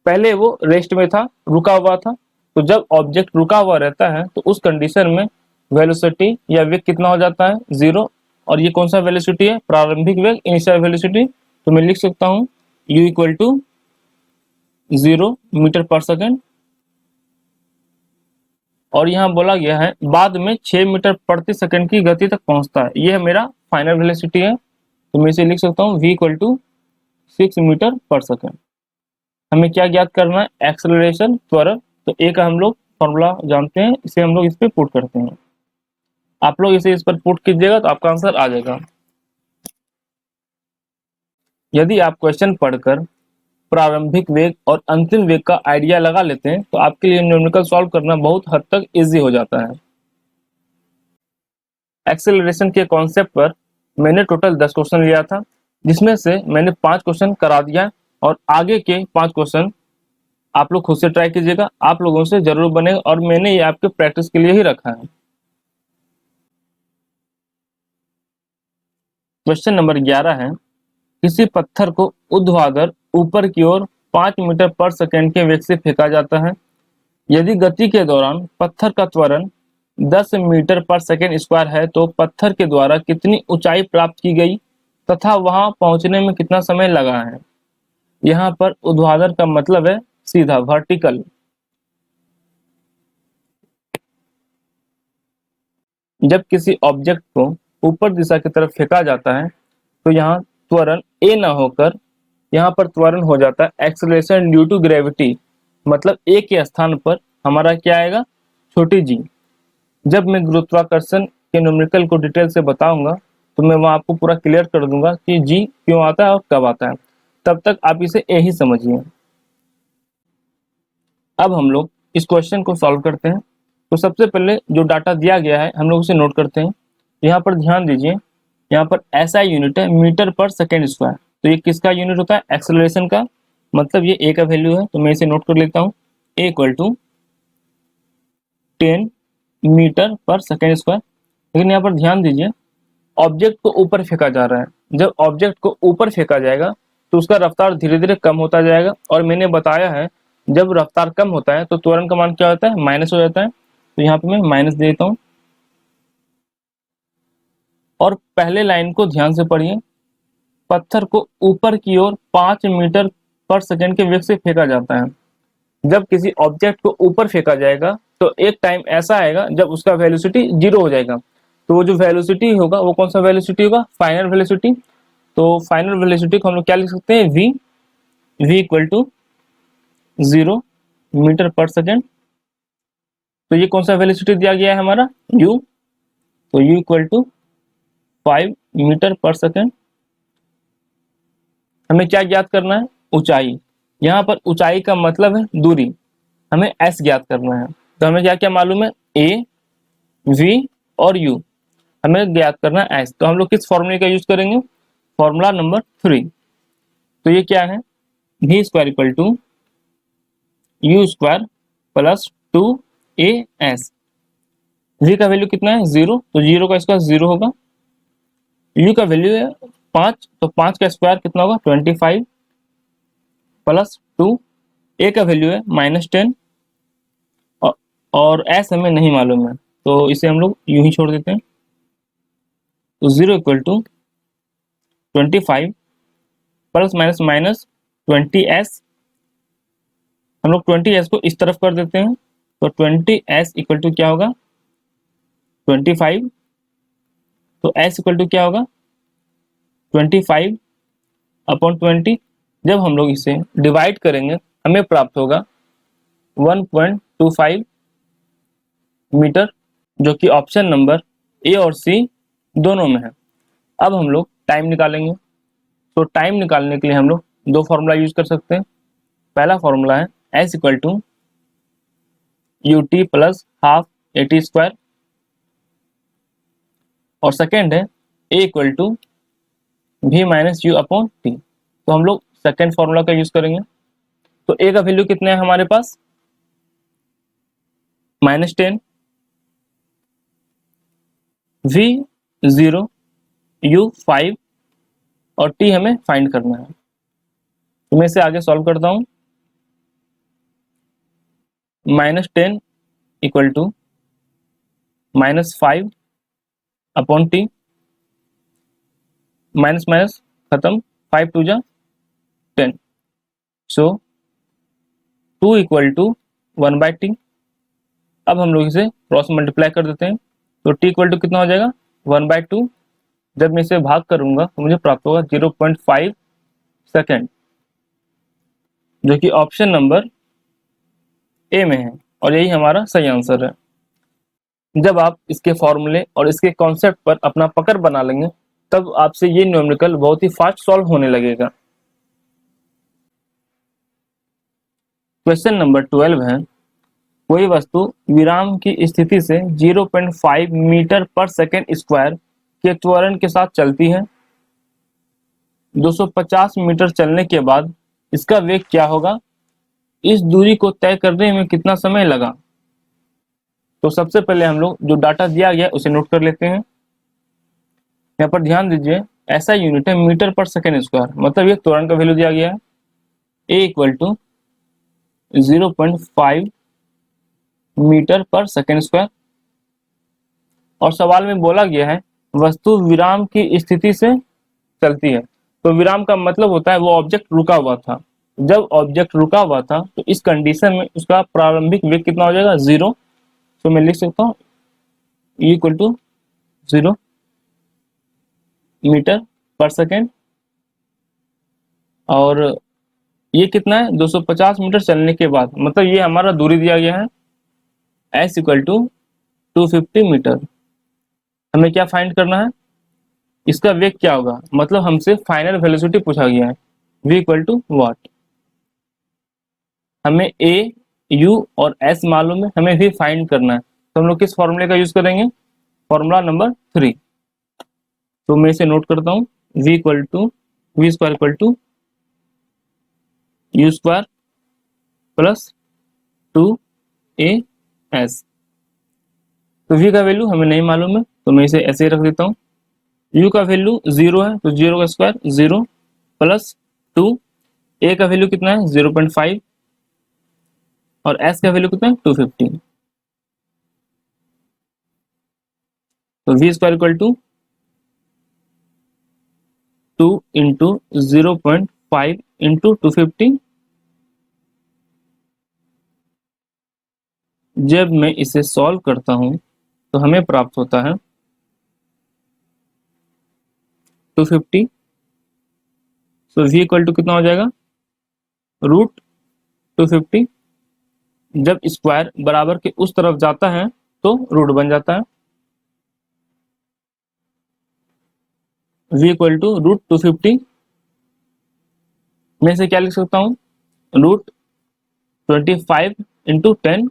पहले वो रेस्ट में था, रुका हुआ था। तो जब ऑब्जेक्ट रुका हुआ रहता है तो उस कंडीशन में वेलोसिटी या वेग कितना हो जाता है 0। और ये कौन सा वेलोसिटी है, प्रारंभिक वेग, इनिशियल वेलोसिटी। तो मैं लिख सकता हूँ u इक्वल टू 0 मीटर पर सेकेंड और यहाँ बोला गया है बाद में 6 मीटर प्रति सेकंड की गति तक पहुंचता है। यह मेरा फाइनल वेलोसिटी है, तो मैं इसे लिख सकता हूँ v इक्वल टू 6 मीटर पर सेकंड। हमें क्या ज्ञात करना है, एक्सेलरेशन, त्वरण। तो ए का हम लोग फॉर्मूला जानते हैं, इसे हम लोग इस पे पुट करते हैं। आप लोग इसे इस पर पुट कीजिएगा तो आपका आंसर आ जाएगा। यदि आप क्वेश्चन पढ़कर प्रारंभिक वेग और अंतिम वेग का आइडिया लगा लेते हैं तो आपके लिए न्यूमेरिकल सॉल्व करना बहुत हद तक इजी हो जाता है। एक्सेलरेशन के कॉन्सेप्ट पर मैंने टोटल 10 क्वेश्चन लिया था, जिसमें से मैंने 5 क्वेश्चन करा दिया और आगे के 5 क्वेश्चन आप लोग खुद से ट्राई कीजिएगा, आप लोगों से जरूर बनेगा और मैंने ये आपके प्रैक्टिस के लिए ही रखा है। क्वेश्चन नंबर 11 है, किसी पत्थर को ऊर्ध्वाधर ऊपर की ओर 5 मीटर पर सेकंड के वेग से फेंका जाता है। यदि गति के दौरान पत्थर का त्वरण 10 मीटर पर सेकेंड स्क्वायर है तो पत्थर के द्वारा कितनी ऊंचाई प्राप्त की गई तथा वहां पहुंचने में कितना समय लगा है। यहाँ पर ऊर्ध्वाधर का मतलब है सीधा, वर्टिकल। जब किसी ऑब्जेक्ट को ऊपर दिशा की तरफ फेंका जाता है तो यहाँ त्वरण a ना होकर यहाँ पर त्वरण हो जाता है एक्सेलरेशन ड्यू टू ग्रेविटी, मतलब a के स्थान पर हमारा क्या आएगा, छोटी g। जब मैं गुरुत्वाकर्षण के न्यूमेरिकल को डिटेल से बताऊंगा तो मैं वहां आपको पूरा क्लियर कर दूंगा कि g क्यों आता है और कब आता है। तब तक आप इसे a ही समझिए। अब हम लोग इस क्वेश्चन को सॉल्व करते हैं। तो सबसे पहले जो डाटा दिया गया है हम लोग उसे नोट करते हैं। यहाँ पर ध्यान दीजिए, यहाँ पर SI यूनिट है मीटर पर सेकेंड स्क्वायर। तो ये किसका यूनिट होता है, एक्सेलरेशन का, मतलब ये a का वैल्यू है। तो मैं इसे नोट कर लेता हूँ, a इक्वल टू 10 मीटर पर सेकेंड स्क्वायर। लेकिन यहाँ पर ध्यान दीजिए, ऑब्जेक्ट को ऊपर फेंका जा रहा है। जब ऑब्जेक्ट को ऊपर फेंका जाएगा तो उसका रफ्तार धीरे धीरे कम होता जाएगा, और मैंने बताया है जब रफ्तार कम होता है तो त्वरण का मान क्या होता है, माइनस हो जाता है। तो यहाँ पे मैं माइनस दे देता हूँ। और पहले लाइन को ध्यान से पढ़िए, पत्थर को ऊपर की ओर 5 मीटर पर सेकेंड के वेग से फेंका जाता है। जब किसी ऑब्जेक्ट को ऊपर फेंका जाएगा तो एक टाइम ऐसा आएगा जब उसका वेलोसिटी 0 हो जाएगा। तो वो जो वेलोसिटी होगा वो कौन सा वेलोसिटी होगा, फाइनल वेलोसिटी। तो फाइनल वेलोसिटी को हम लोग क्या लिख सकते हैं, v इक्वल टू 0 मीटर पर सेकेंड। तो ये कौन सा वेलोसिटी दिया गया है हमारा, u। तो u इक्वल टू 5 मीटर पर सेकेंड। हमें क्या ज्ञात करना है, ऊंचाई। यहाँ पर ऊंचाई का मतलब है दूरी, हमें s ज्ञात करना है। तो हमें क्या क्या मालूम है, a, v और u हमें ज्ञात करना है s। तो हम लोग किस फॉर्मूले का यूज करेंगे, फॉर्मूला नंबर 3। तो ये क्या है, v square equal to u square plus 2as। v का वैल्यू कितना है, 0, तो 0 का स्क्वायर 0 होगा। u का वैल्यू है 5, तो 5 का स्क्वायर कितना होगा, 25 प्लस 2। a का वैल्यू है -10 और s हमें नहीं मालूम है, तो इसे हम लोग यूं ही छोड़ देते हैं। तो 0 equal to 25 plus minus minus 20s। हम लोग 20s को इस तरफ कर देते हैं, तो 20s इक्वल टू क्या होगा, 25। तो s इक्वल टू क्या होगा, 25 अपॉन 20। जब हम लोग इसे डिवाइड करेंगे हमें प्राप्त होगा 1.25 मीटर, जो कि ऑप्शन नंबर ए और सी दोनों में है। अब हम लोग टाइम निकालेंगे। तो टाइम निकालने के लिए हम लोग दो फॉर्मूला यूज कर सकते हैं। पहला फॉर्मूला है s equal to ut plus half at square, और सेकेंड है a equal to v minus u upon t. तो हम लोग सेकेंड फॉर्मूला का यूज करेंगे। तो a का वैल्यू कितना है हमारे पास, -10, v 0, u 5 और t हमें फाइंड करना है। तो मैं इसे आगे सॉल्व करता हूं। -10 equal to -5 upon t, minus minus खत्म, 5 टू जा 10। So 2 equal to 1/t। अब हम लोग इसे क्रॉस मल्टीप्लाई कर देते हैं। तो t इक्वल टू कितना हो जाएगा, 1/2। जब मैं इसे भाग करूंगा तो मुझे प्राप्त होगा 0.5 सेकेंड, जो कि ऑप्शन नंबर ए में है, और यही हमारा सही आंसर है। जब आप इसके फॉर्मूले और इसके कॉन्सेप्ट पर अपना पकड़ बना लेंगे तब आपसे ये न्यूमेरिकल बहुत ही फास्ट सॉल्व होने लगेगा। क्वेश्चन नंबर 12 है, कोई वस्तु विराम की स्थिति से 0.5 मीटर पर सेकेंड स्क्वायर के त्वरण के साथ चलती है। 250 मीटर चलने के बाद इसका वेग क्या होगा, इस दूरी को तय करने में कितना समय लगा। तो सबसे पहले हम लोग जो डाटा दिया गया उसे नोट कर लेते हैं। यहाँ पर ध्यान दीजिए, ऐसा यूनिट है मीटर पर सेकेंड स्क्वायर, मतलब ये त्वरण का वैल्यू दिया गया है। a इक्वल टू 0.5 मीटर पर सेकेंड स्क्वायर। और सवाल में बोला गया है वस्तु विराम की स्थिति से चलती है। तो विराम का मतलब होता है वो ऑब्जेक्ट रुका हुआ था। जब ऑब्जेक्ट रुका हुआ था तो इस कंडीशन में उसका प्रारंभिक वेग कितना हो जाएगा, 0। तो मैं लिख सकता हूँ इक्वल टू 0 मीटर पर सेकेंड। और ये कितना है, 250 मीटर चलने के बाद, मतलब ये हमारा दूरी दिया गया है s इक्वल टू 250 मीटर। हमें क्या फाइंड करना है, इसका वेग क्या होगा, मतलब हमसे फाइनल वेलोसिटी पूछा गया है v इक्वल टू वॉट। हमें a u और s मालूम है, हमें v फाइंड करना है। तो हम लोग किस फॉर्मूले का यूज करेंगे, फॉर्मूला नंबर 3। तो मैं इसे नोट करता हूँ, v square equal to u square plus 2as। तो v का वैल्यू हमें नहीं मालूम है, तो मैं इसे ऐसे ही रख देता हूँ। u का वैल्यू 0 है, तो 0 का स्क्वायर 0 प्लस 2। a का वैल्यू कितना है, 0.5 और s का वैल्यू कितना है, 250। तो v square equal to 2 into 0.5 into 250। जब मैं इसे सॉल्व करता हूं तो हमें प्राप्त होता है 250। तो v इक्वल टू कितना हो जाएगा, रूट 250। जब स्क्वायर बराबर के उस तरफ जाता है तो रूट बन जाता है। v equal to root 250। मैं इसे क्या लिख सकता हूँ, रूट 25 इंटू 10।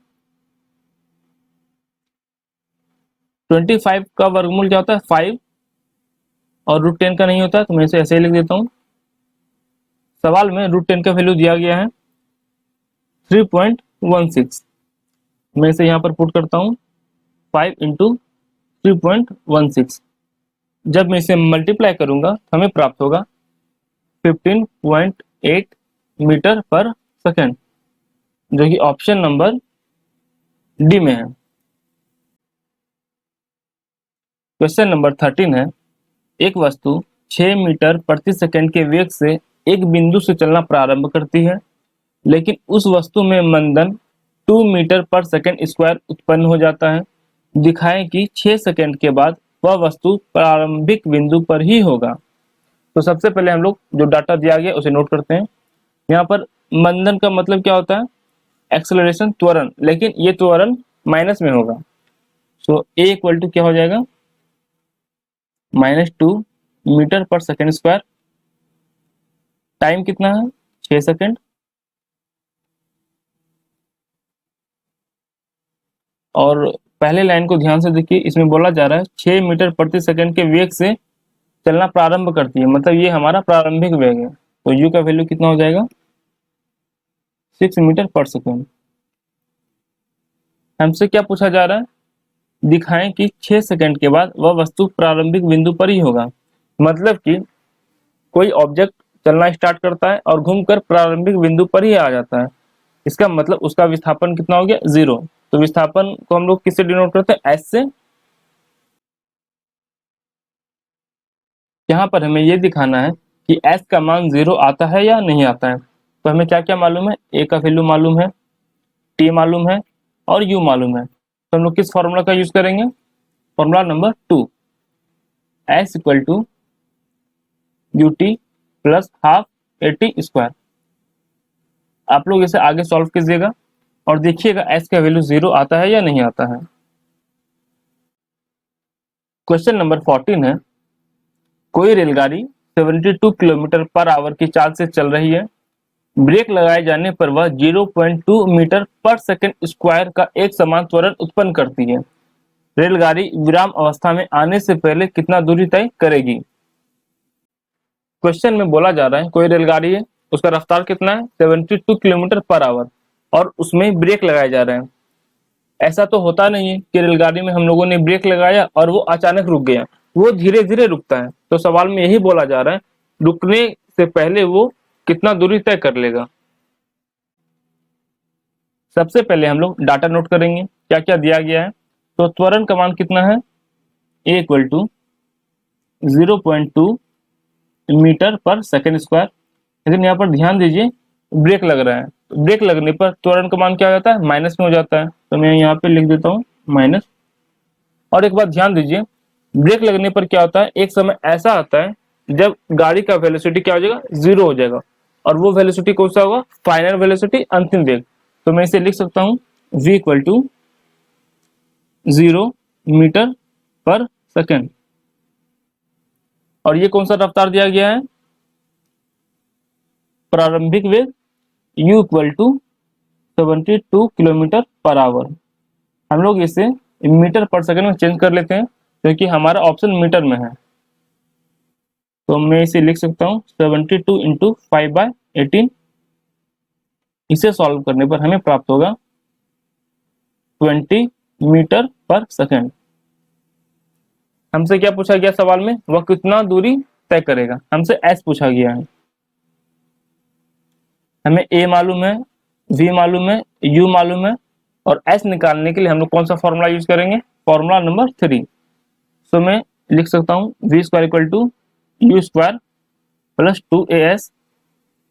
25 का वर्गमूल क्या होता है, 5, और रूट 10 का नहीं होता, तो मैं इसे ऐसे ही लिख देता हूँ। सवाल में रूट 10 का वैल्यू दिया गया है 3.16। मैं इसे यहाँ पर पुट करता हूँ 5 इंटू 3.16। जब मैं इसे मल्टीप्लाई करूंगा तो हमें प्राप्त होगा 15.8 मीटर पर सेकेंड, जो कि ऑप्शन नंबर डी में है। क्वेश्चन नंबर 13 है, एक वस्तु 6 मीटर प्रति सेकंड के वेग से एक बिंदु से चलना प्रारंभ करती है, लेकिन उस वस्तु में मंदन 2 मीटर पर सेकंड स्क्वायर उत्पन्न हो जाता है। दिखाएं कि 6 सेकंड के बाद वह वस्तु प्रारंभिक बिंदु पर ही होगा। तो सबसे पहले हम लोग जो डाटा दिया गया उसे नोट करते हैं। यहाँ पर मंदन का मतलब क्या होता है, एक्सेलरेशन, त्वरण, लेकिन ये त्वरण माइनस में होगा। सो ए इक्वल टू क्या हो जाएगा, -2 मीटर पर सेकंड स्क्वायर। टाइम कितना है, 6 सेकंड। और पहले लाइन को ध्यान से देखिए, इसमें बोला जा रहा है 6 मीटर प्रति सेकंड के वेग से चलना प्रारंभ करती है, मतलब ये हमारा प्रारंभिक वेग है। तो u का वैल्यू कितना हो जाएगा, 6 मीटर पर सेकंड। हमसे क्या पूछा जा रहा है, दिखाएं कि 6 सेकंड के बाद वह वस्तु प्रारंभिक बिंदु पर ही होगा। मतलब कि कोई ऑब्जेक्ट चलना स्टार्ट करता है और घूमकर प्रारंभिक बिंदु पर ही आ जाता है, इसका मतलब उसका विस्थापन कितना हो गया, 0। तो विस्थापन को हम लोग किससे डिनोट करते हैं, s से। यहाँ पर हमें ये दिखाना है कि s का मान 0 आता है या नहीं आता है। तो हमें क्या क्या मालूम है, a का वैल्यू मालूम है, t मालूम है और u मालूम है। तो हम लोग किस फॉर्मूला का यूज करेंगे, formula number 2, s equal to ut plus half at square. आप लोग इसे आगे सॉल्व कीजिएगा और देखिएगा s का वैल्यू 0 आता है या नहीं आता है। क्वेश्चन नंबर 14 है, कोई रेलगाड़ी 72 किलोमीटर पर आवर की चाल से चल रही है। ब्रेक लगाए जाने पर वह 0.2 मीटर पर सेकंड स्क्वायर का एक समान त्वरण उत्पन्न करती है। रेलगाड़ी विराम अवस्था में आने से पहले कितना दूरी तय करेगी। क्वेश्चन में बोला जा रहा है कोई रेलगाड़ी है, उसका रफ्तार कितना है, 72 किलोमीटर पर आवर, और उसमें ब्रेक लगाए जा रहे हैं। ऐसा तो होता नहीं है कि रेलगाड़ी में हम लोगों ने ब्रेक लगाया और वो अचानक रुक गया, वो धीरे धीरे रुकता है। तो सवाल में यही बोला जा रहा है रुकने से पहले वो कितना दूरी तय कर लेगा। सबसे पहले हम लोग डाटा नोट करेंगे क्या क्या दिया गया है। तो त्वरण का मान कितना है, a इक्वल टू 0.2 मीटर पर सेकेंड स्क्वायर। लेकिन यहाँ पर ध्यान दीजिए ब्रेक लग रहा है, तो ब्रेक लगने पर त्वरण का मान क्या हो जाता है, माइनस में हो जाता है। तो मैं यहाँ पे लिख देता हूँ माइनस। और एक बात ध्यान दीजिए, ब्रेक लगने पर क्या होता है, एक समय ऐसा आता है जब गाड़ी का वेलोसिटी क्या हो जाएगा, जीरो हो जाएगा। और वो वेलोसिटी कौन सा होगा, फाइनल वेलोसिटी, अंतिम वेग। तो मैं इसे लिख सकता हूँ v इक्वल टू 0 मीटर पर सेकेंड। और ये कौन सा रफ्तार दिया गया है, प्रारंभिक वेग u equal to 72 kilometre per hour. हम लोग इसे मीटर पर सेकंड में चेंज कर लेते हैं क्योंकि हमारा ऑप्शन मीटर में है। तो मैं इसे लिख सकता हूँ 72 इंटू 5/18। इसे सॉल्व करने पर हमें प्राप्त होगा 20 मीटर पर सेकंड। हमसे क्या पूछा गया सवाल में, वह कितना दूरी तय करेगा, हमसे s पूछा गया है। हमें a मालूम है, v मालूम है, u मालूम है, और s निकालने के लिए हम लोग कौन सा फॉर्मूला यूज करेंगे, फॉर्मूला नंबर 3। तो मैं लिख सकता हूँ v square equal to u square plus 2as।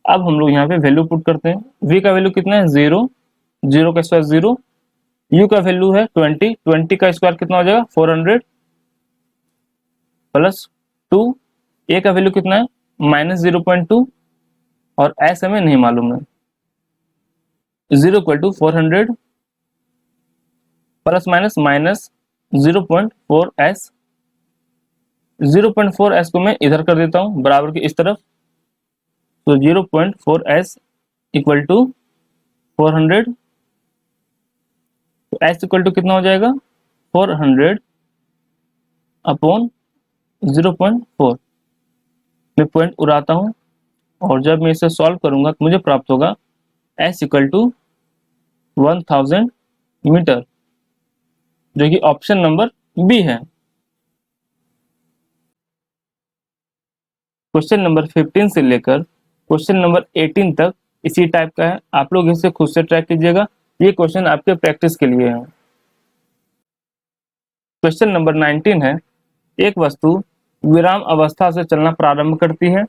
अब हम लोग यहाँ पे वैल्यू पुट करते हैं। v का वैल्यू कितना है, 0, 0 का स्क्वायर 0, u का वैल्यू है 20, 20 का स्क्वायर कितना हो जाएगा 400 प्लस 2, a का वैल्यू कितना है -0.2, और s हमें नहीं मालूम है। 0 equal to 400 plus minus 0.4s। 0.4s को मैं इधर कर देता हूँ बराबर के इस तरफ। तो 0.4s इक्वल टू 400। तो s इक्वल टू कितना हो जाएगा 400 अपॉन 0.4। मैं पॉइंट उड़ाता हूँ और जब मैं इसे सॉल्व करूंगा तो मुझे प्राप्त होगा s इक्वल टू 1000 मीटर, जो कि ऑप्शन नंबर बी है। क्वेश्चन नंबर 15 से लेकर क्वेश्चन नंबर 18 तक इसी टाइप का है। आप लोग इसे खुद से ट्रैक कीजिएगा, ये क्वेश्चन आपके प्रैक्टिस के लिए है। क्वेश्चन नंबर 19 है, एक वस्तु विराम अवस्था से चलना प्रारंभ करती है,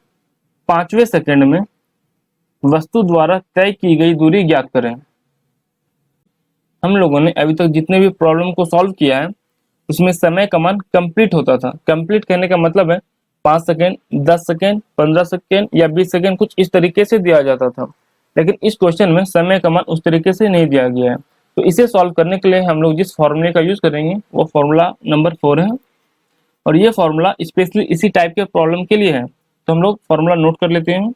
5वें सेकंड में वस्तु द्वारा तय की गई दूरी ज्ञात करें। हम लोगों ने अभी तक जितने भी प्रॉब्लम को सॉल्व किया है उसमें समय का मान कंप्लीट होता था। कंप्लीट कहने का मतलब है 5 सेकेंड, 10 सेकेंड, 15 सेकेंड या 20 सेकेंड, कुछ इस तरीके से दिया जाता था। लेकिन इस क्वेश्चन में समय का मान उस तरीके से नहीं दिया गया है। तो इसे सॉल्व करने के लिए हम लोग जिस फॉर्मूले का यूज करेंगे वो फॉर्मूला नंबर 4 है। और ये फॉर्मूला स्पेशली इसी टाइप के प्रॉब्लम के लिए है। तो हम लोग फॉर्मूला नोट कर लेते हैं।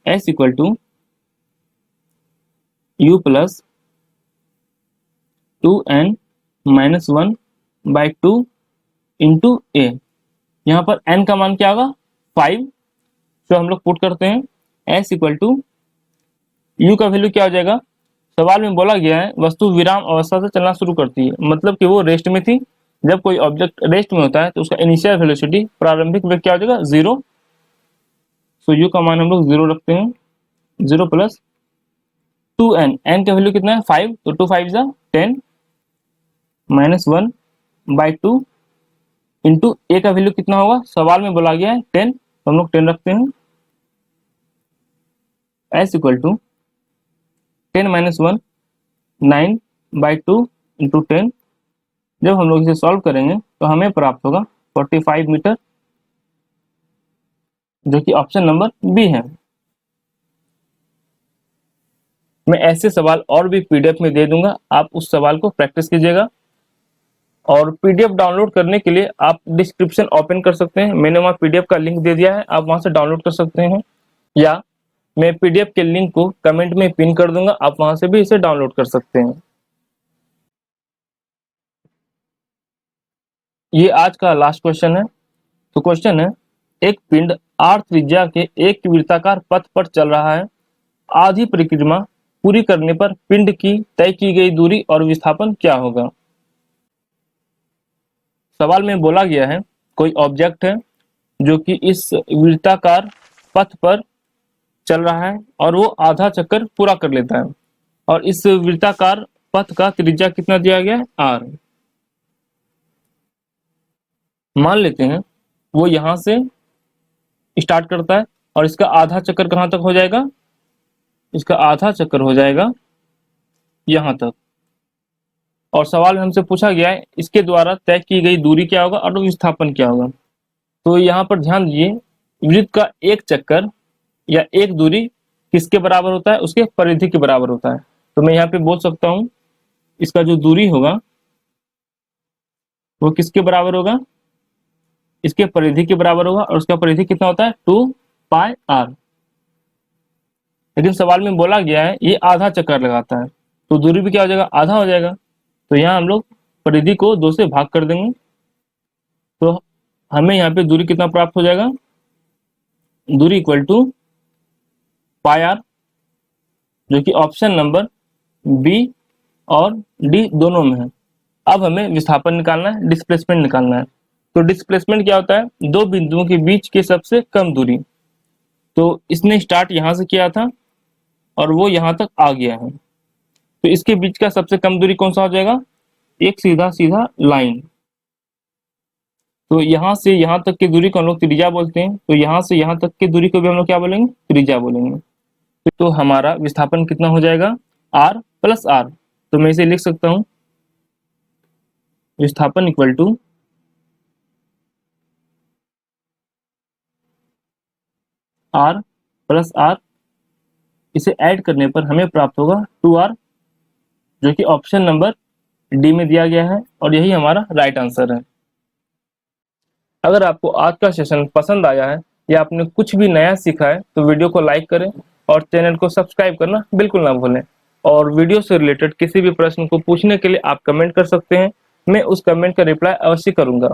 s equal to u plus 2n minus 1/2 into a. यहाँ पर n का मान क्या होगा 5। तो हम लोग पुट करते हैं s इक्वल टू u का वैल्यू क्या हो जाएगा, सवाल में बोला गया है वस्तु विराम अवस्था से चलना शुरू करती है, मतलब कि वो रेस्ट में थी। जब कोई ऑब्जेक्ट रेस्ट में होता है तो उसका इनिशियल वेलोसिटी, प्रारंभिक वेग क्या हो जाएगा 0। सो u का मान हम लोग 0 रखते हैं, 0 प्लस 2n, n का वैल्यू कितना है 5, तो 2 5 जा 10 माइनस 1/2 इंटू ए का वैल्यू कितना होगा, सवाल में बोला गया है 10, तो हम लोग 10 रखते हैं। s equal to 10 minus 1 9/2 into 10। जब हम लोग इसे सॉल्व करेंगे तो हमें प्राप्त होगा 45 मीटर, जो कि ऑप्शन नंबर बी है। मैं ऐसे सवाल और भी पीडीएफ में दे दूंगा, आप उस सवाल को प्रैक्टिस कीजिएगा। और पीडीएफ डाउनलोड करने के लिए आप डिस्क्रिप्शन ओपन कर सकते हैं, मैंने वहाँ पीडीएफ का लिंक दे दिया है, आप वहाँ से डाउनलोड कर सकते हैं। या मैं पीडीएफ के लिंक को कमेंट में पिन कर दूंगा, आप वहाँ से भी इसे डाउनलोड कर सकते हैं। ये आज का लास्ट क्वेश्चन है। तो क्वेश्चन है, एक पिंड r त्रिज्या के एक वृत्ताकार पथ पर चल रहा है, आधी परिक्रमा पूरी करने पर पिंड की तय की गई दूरी और विस्थापन क्या होगा। सवाल में बोला गया है कोई ऑब्जेक्ट है जो कि इस वृत्ताकार पथ पर चल रहा है और वो आधा चक्कर पूरा कर लेता है। और इस वृत्ताकार पथ का त्रिज्या कितना दिया गया है, r। मान लेते हैं वो यहां से स्टार्ट करता है और इसका आधा चक्कर कहां तक हो जाएगा, इसका आधा चक्कर हो जाएगा यहां तक। और सवाल में हमसे पूछा गया है इसके द्वारा तय की गई दूरी क्या होगा और विस्थापन क्या होगा। तो यहाँ पर ध्यान दीजिए, वृत्त का एक चक्कर या एक दूरी किसके बराबर होता है, उसके परिधि के बराबर होता है। तो मैं यहाँ पे बोल सकता हूँ इसका जो दूरी होगा वो किसके बराबर होगा, इसके परिधि के बराबर होगा। और उसका परिधि कितना होता है, 2πr। लेकिन सवाल में बोला गया है ये आधा चक्कर लगाता है, तो दूरी भी क्या हो जाएगा, आधा हो जाएगा। तो यहाँ हम लोग परिधि को 2 से भाग कर देंगे, तो हमें यहाँ पे दूरी कितना प्राप्त हो जाएगा, दूरी इक्वल टू πr, जो कि ऑप्शन नंबर बी और डी दोनों में है। अब हमें विस्थापन निकालना है, डिस्प्लेसमेंट निकालना है। तो डिस्प्लेसमेंट क्या होता है, दो बिंदुओं के बीच के सबसे कम दूरी। तो इसने स्टार्ट यहां से किया था और वो यहां तक आ गया है, तो इसके बीच का सबसे कम दूरी कौन सा हो जाएगा, एक सीधा सीधा लाइन। तो यहां से यहां तक की दूरी को हम लोग त्रिज्या बोलते हैं, तो यहां से यहां तक की दूरी को भी हम लोग क्या बोलेंगे, त्रिज्या बोलेंगे। तो हमारा विस्थापन कितना हो जाएगा, r प्लस r। तो मैं इसे लिख सकता हूं विस्थापन equal to r plus r, इसे ऐड करने पर हमें प्राप्त होगा 2r, जो कि ऑप्शन नंबर डी में दिया गया है और यही हमारा राइट आंसर है। अगर आपको आज का सेशन पसंद आया है या आपने कुछ भी नया सीखा है तो वीडियो को लाइक करें और चैनल को सब्सक्राइब करना बिल्कुल ना भूलें। और वीडियो से रिलेटेड किसी भी प्रश्न को पूछने के लिए आप कमेंट कर सकते हैं, मैं उस कमेंट का रिप्लाई अवश्य करूंगा।